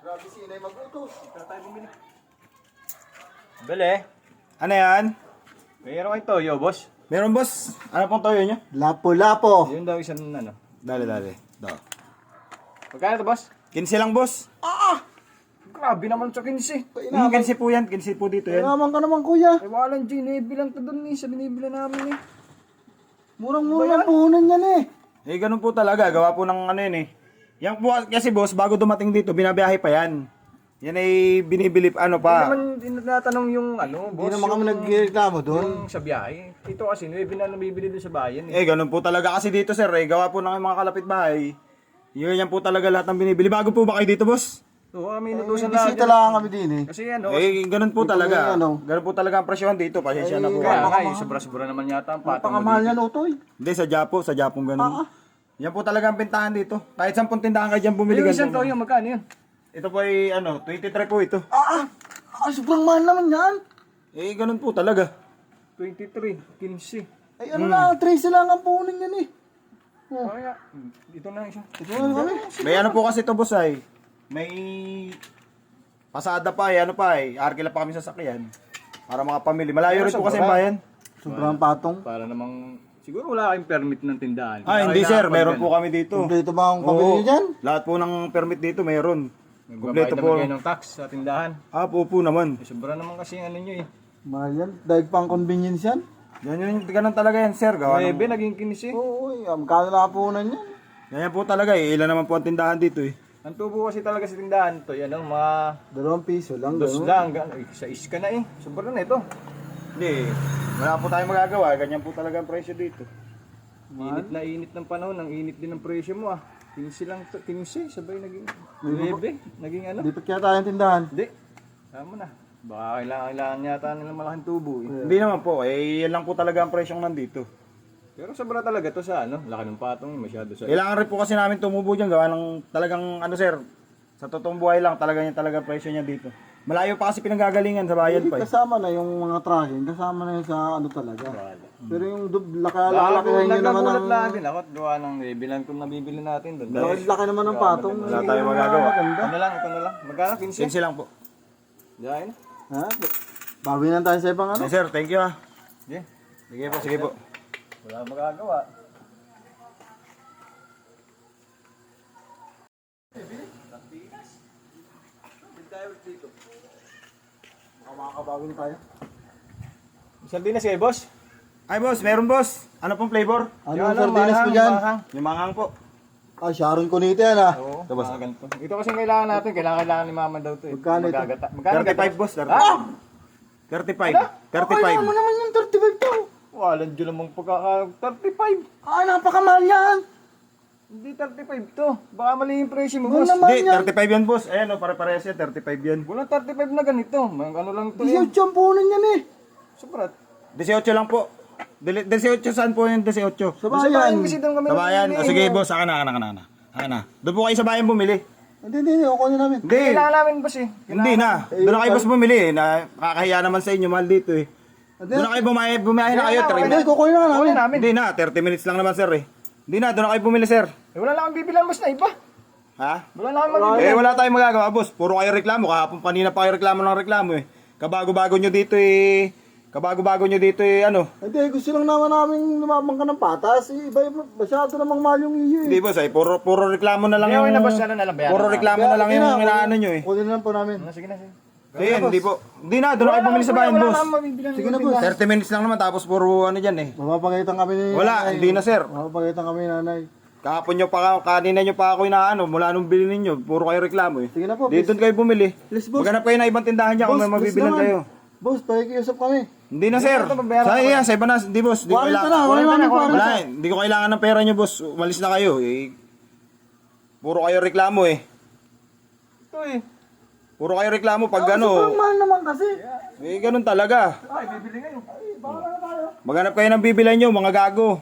Grabe si Inay mag-utos. Tara tayo bumili. Bele. Ano yan? Mayroon kayong toyo, boss. Meron boss. Ano pong toyo nyo? Lapo-lapo. Yun daw isang ano. Dali. Do. Magkano to, boss? 15 lang boss. Grabe naman sa 15. 15 po yan. 15 po dito yan. Naman ka naman kuya. Ay, walang G-Navy lang to dun sa binibili namin eh. Murang-murang puhunan yan eh. Eh, ganun po talaga. Gawa po ng ano yun eh. Yan po kasi boss, bago dumating dito, binabiyahe pa yan. Yan ay binibili, ano Hindi pa. naman tinatanong yung ano, boss. Hindi naman kami nagreklamo doon. Yung sa biyahe. Ito kasi, nuebe na nabibili doon sa bayan eh. Eh, ganun po talaga kasi dito sir. Eh, gawa po ng mga kalapit bahay. Yan po talaga lahat ng binibili. Bago po ba kayo dito boss? Oo, kami inutusan na. Bisita lang kami din eh. Kasi ano, Eh, ganun po Dito talaga. may ano. Ganun po talaga ang presyohan dito. Pasensya na po. kaya nga eh, sobra-sobra naman yata ang patong. Pakamahal yan, Otoy. Hindi, sa Japong ganun. Yan po talaga ang bentahan dito. Kahit 10 tindahan kayo dyan bumili Yung isang ganito. toyo, magkano yun? Ito po ay 23 po ito. Sobrang mahal naman yan. Eh, ganun po talaga. 23, 15. Ay ano na, 13 lang ang puhunan yan eh. Kaya, dito na isa. Ito na kami. May ano po kasi ito boss ay. May pasada pa eh, ano pa eh. Arkila pa kami sasakyan. Para mga pamilya. Malayo rin po kasi ang bayan. Sobrang patong. Para namang, siguro wala kayong permit ng tindahan. Ah, hindi sir. Meron po kami dito. Kompleto ba ang pamilya Oo. dyan? Lahat po ng permit dito meron. Kompleto Kompleto po. po. Kayo ng tax sa tindahan. Ah, po naman. Eh, sobra naman kasi ang ano nyo eh. Mahal yan. Dahil pang convenience yan. Yan ganun talaga yan sir. Gawa ng... 9, naging 15 eh. Oo, magkano na puhunan yan? Ganyan po talaga eh. Ilan naman po ang tindahan dito eh. Ang tubo kasi talaga sa tindahan to, yan ang mga 2 piso lang. dos ganun. lang. Sa iska na eh. Sobra na ito. Hindi. Wala po tayong magagawa. Ganyan po talaga ang presyo dito. Init na init ng panahon. Ang init din ng presyo mo ah. 15 lang to. 15, sabay naging 9. Naging ano? Lipat kaya tayo ng tindahan. Hindi. Tama na. Baka kailangan yata nilang malaking tubo eh. Hindi naman po. Eh, yan lang po talaga ang presyong nandito. Pero sobra talaga to sa ano. Laki ng patong. Masyado sa... Kailangan rin po kasi namin tumubo dyan. Gawa ng talagang ano sir. Sa totoong buhay lang talaga yung talaga presyo niya dito. Malayo pa kasi pinanggagalingan sa bayan pa eh. Kasama na yung mga tracking. Kasama na yun sa ano talaga. Pero yung laki nyo naman Nagkagulat ng... lang din ako at gawa ng bilan kung nabibili natin doon. Laki naman ng patong. Wala tayong magagawa. Ano lang, ito na lang. Magkano? 15? 15 lang po. Diyan. Ha? Bawi na tayo sa ibang ano. Eh, sir, thank you ah. Sige. Sige po. Wala magagawa. Makakabawi na tayo. Sardinas kayo, boss? Ay boss, meron boss. Ano pong flavor? Ano yung sardinas mo dyan? Yung manghang po. Ah, Sharon Cunita yan ah. Oo, Ito, boss. ganito. Ito kasi kailangan natin. Kailangan ni mama daw to eh. Magkano ito? Magkano 35 boss. 35. Ah! 35. Kaya mo naman yung 35 to. Walang dyan namang pagkaka... 35. Ah, napakamahal yan. Hindi 35 to. Baka mali yung presyo mo, Ano boss. naman Hindi, yan? 35 yan boss. Ayan o, pare-parehas yan. 35 yan. Walang 35 na ganito. Ano lang to eh. 18 ang puhunan yan eh. Sobra. 18 lang po. 18 saan po yung 18? Sa bayan. Kasi doon kami Sa bayan. namimili. O, sige boss, akin na. Doon po kayo sa bayan bumili. Hindi. Ako na namin. Hindi. Kailangan namin, boss eh. Hindi na. Doon na kayo boss bumili eh. Nakakahiya naman sa inyo, mahal dito eh. Doon na kayo bumiyahe na kayo. Hindi, kukunin na namin. Kunin namin. Hindi na, 30 minutes lang naman sir eh. Hindi na, doon na kayo bumili sir. Eh, wala lang ang bibilan, boss na iba. Ha? Wala lang ang mabibilan. Eh wala tayong magagawa boss. Puro kayo reklamo. Kahapon kanina pa kayo reklamo eh. Kabago-bago nyo dito eh. Ano? Hindi, gusto lang naman namin lumabang ka ng patas. Iba, masyado namang mahal yung iyo eh. Hindi boss ay puro reklamo na lang Hindi, yung... okay na, boss. Ano na lang, bayaran Puro na. reklamo na lang yung inaano nyo eh. Kunin na lang po namin. Sige na, sige. Sige, hindi po. Hindi na, doon na kayo bumili sa bayan boss. Wala lang mabibilan. Sige na, boss. 30 minutes lang naman tapos puro ano dyan eh. Mapapagalitan kami ni Wala, nanay. hindi na sir. Mapapagalitan kami ni nanay. Kahapon nyo pa, kanina nyo pa ako inaano, mula nung bilhin ninyo, puro kayo reklamo eh. Sige na po, Dito kayo bumili. Please, boss. Maghanap kayo ng ibang tindahan dyan kung may mabibilan kayo. Boss, pakikiusap kami. Hindi na sir. Sa iba na, hindi boss. Hindi ko 40 kailangan. na, wala namin 40. Wala eh. Hindi ko kailangan ng pera nyo boss. Umalis na kayo eh. Puro kayo reklamo eh. Ito eh. Puro kayo reklamo pag Sobrang ano. mahal naman kasi. Eh ganun talaga. Ay, bibili ngayon. Maghanap kayo ng bibilan nyo, mga gago.